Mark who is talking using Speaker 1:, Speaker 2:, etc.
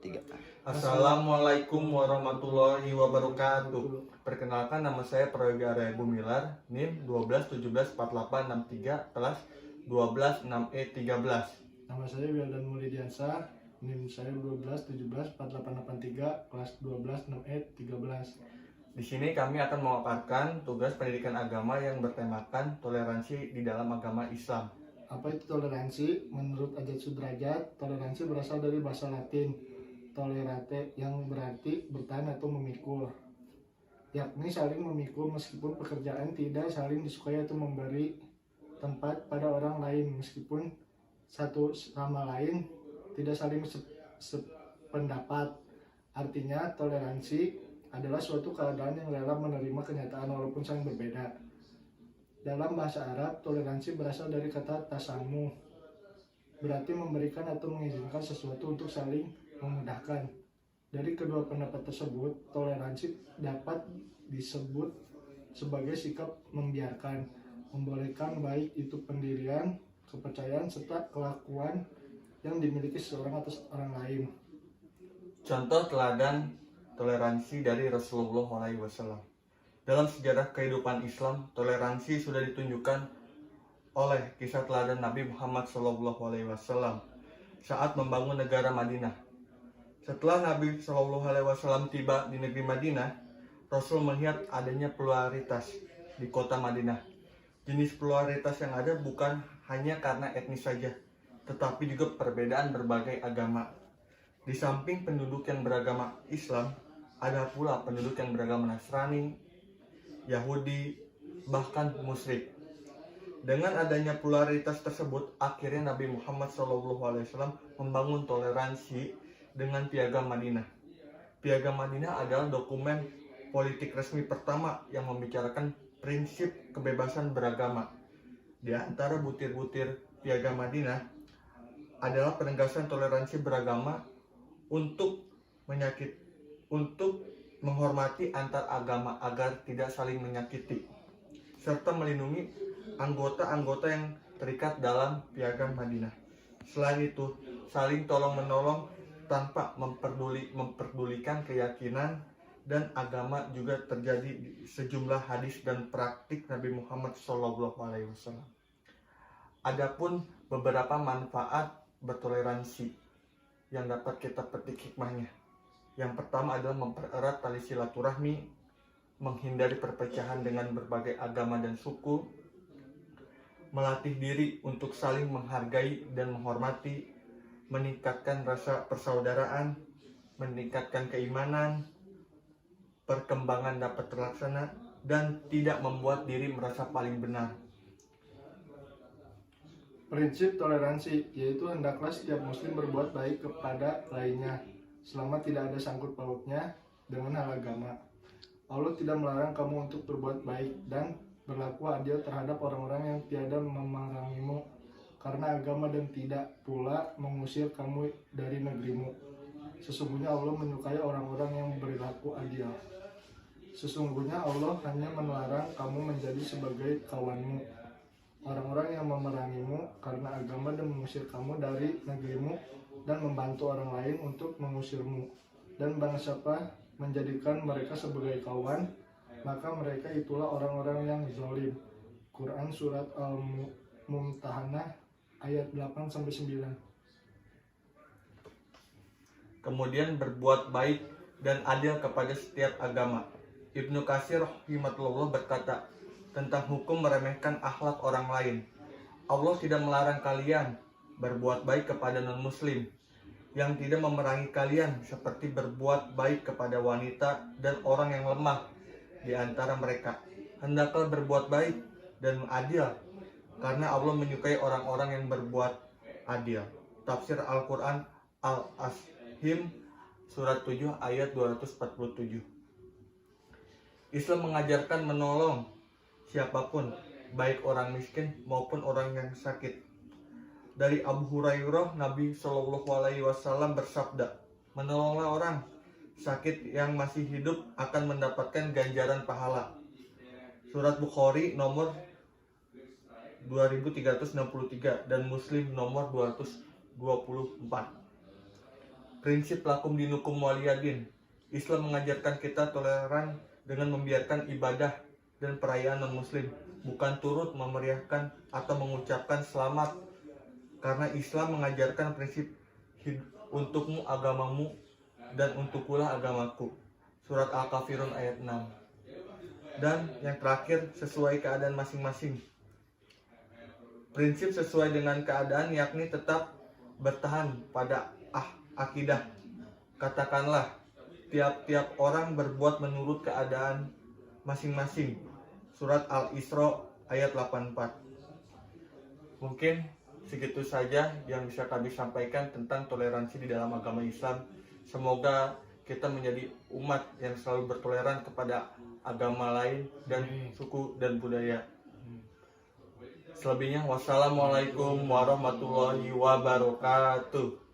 Speaker 1: Tiga.
Speaker 2: Assalamualaikum warahmatullahi wabarakatuh. Perkenalkan, nama saya Prayoga Arya Gumilar, NIM 1214863, kelas 126E13.
Speaker 3: Nama saya Wildan Mulyadiansyah, NIM saya 121748883, kelas 126E13.
Speaker 2: Di sini kami akan memaparkan tugas pendidikan agama yang bertemakan toleransi di dalam agama Islam.
Speaker 3: Apa itu toleransi? Menurut Ajat Sudrajat, toleransi berasal dari bahasa Latin tolerate yang berarti bertahan atau memikul, yakni saling memikul meskipun pekerjaan tidak saling disukai atau memberi tempat pada orang lain meskipun satu sama lain tidak saling sependapat. Artinya toleransi adalah suatu keadaan yang rela menerima kenyataan walaupun saling berbeda. Dalam bahasa Arab, toleransi berasal dari kata tasamuh, berarti memberikan atau mengizinkan sesuatu untuk saling memudahkan. Dari kedua pendapat tersebut, toleransi dapat disebut sebagai sikap membiarkan, membolehkan, baik itu pendirian, kepercayaan, serta kelakuan yang dimiliki seseorang atas orang lain.
Speaker 2: Contoh teladan toleransi dari Rasulullah SAW. Dalam sejarah kehidupan Islam, toleransi sudah ditunjukkan oleh kisah teladan Nabi Muhammad SAW saat membangun negara Madinah. Setelah Nabi SAW tiba di negeri Madinah, Rasul melihat adanya pluralitas di kota Madinah. Jenis pluralitas yang ada bukan hanya karena etnis saja, tetapi juga perbedaan berbagai agama. Di samping penduduk yang beragama Islam, ada pula penduduk yang beragama Nasrani, Yahudi, bahkan musyrik. Dengan adanya pluralitas tersebut, akhirnya Nabi Muhammad SAW membangun toleransi dengan Piagam Madinah. Piagam Madinah adalah dokumen politik resmi pertama yang membicarakan prinsip kebebasan beragama. Di antara butir-butir Piagam Madinah adalah penegasan toleransi beragama untuk menghormati antar agama agar tidak saling menyakiti, serta melindungi anggota-anggota yang terikat dalam Piagam Madinah. Selain itu, saling tolong-menolong tanpa memperdulikan keyakinan dan agama juga terjadi di sejumlah hadis dan praktik Nabi Muhammad SAW. Adapun beberapa manfaat bertoleransi yang dapat kita petik hikmahnya. Yang pertama adalah mempererat tali silaturahmi, menghindari perpecahan dengan berbagai agama dan suku, melatih diri untuk saling menghargai dan menghormati, meningkatkan rasa persaudaraan, meningkatkan keimanan, perkembangan dapat terlaksana, dan tidak membuat diri merasa paling benar.
Speaker 3: Prinsip toleransi yaitu hendaklah setiap muslim berbuat baik kepada lainnya selama tidak ada sangkut pautnya dengan hal agama. Allah tidak melarang kamu untuk berbuat baik dan berlaku adil terhadap orang-orang yang tiada memerangimu karena agama dan tidak pula mengusir kamu dari negerimu. Sesungguhnya Allah menyukai orang-orang yang berlaku adil. Sesungguhnya Allah hanya melarang kamu menjadi sebagai kawanmu, orang-orang yang memerangimu karena agama dan mengusir kamu dari negerimu dan membantu orang lain untuk mengusirmu. Dan barang siapa menjadikan mereka sebagai kawan, maka mereka itulah orang-orang yang zalim. Quran Surat Al-Mumtahanah ayat 8-9.
Speaker 2: Kemudian berbuat baik dan adil kepada setiap agama. Ibnu Katsir rahimahullah berkata tentang hukum meremehkan akhlak orang lain. Allah tidak melarang kalian berbuat baik kepada non-muslim yang tidak memerangi kalian, seperti berbuat baik kepada wanita dan orang yang lemah di antara mereka. Hendaklah berbuat baik dan adil, karena Allah menyukai orang-orang yang berbuat adil. Tafsir Al-Quran Al-Ashim Surat 7 ayat 247. Islam mengajarkan menolong siapapun, baik orang miskin maupun orang yang sakit. Dari Abu Hurairah, Nabi SAW bersabda, menolonglah orang sakit yang masih hidup akan mendapatkan ganjaran pahala. Surat Bukhari nomor 2363 dan Muslim nomor 224. Prinsip lakum dinukum waliyadin. Islam mengajarkan kita toleran dengan membiarkan ibadah dan perayaan non-muslim, bukan turut memeriahkan atau mengucapkan selamat, karena Islam mengajarkan prinsip untukmu agamamu dan untukkulah agamaku. Surat Al-Kafirun ayat 6. Dan yang terakhir, sesuai keadaan masing-masing. Prinsip sesuai dengan keadaan yakni tetap bertahan pada akidah. Katakanlah, tiap-tiap orang berbuat menurut keadaan masing-masing. Surat Al-Isra ayat 84. Mungkin segitu saja yang bisa kami sampaikan tentang toleransi di dalam agama Islam. Semoga kita menjadi umat yang selalu bertoleran kepada agama lain dan suku dan budaya. Selebihnya, wassalamualaikum warahmatullahi wabarakatuh.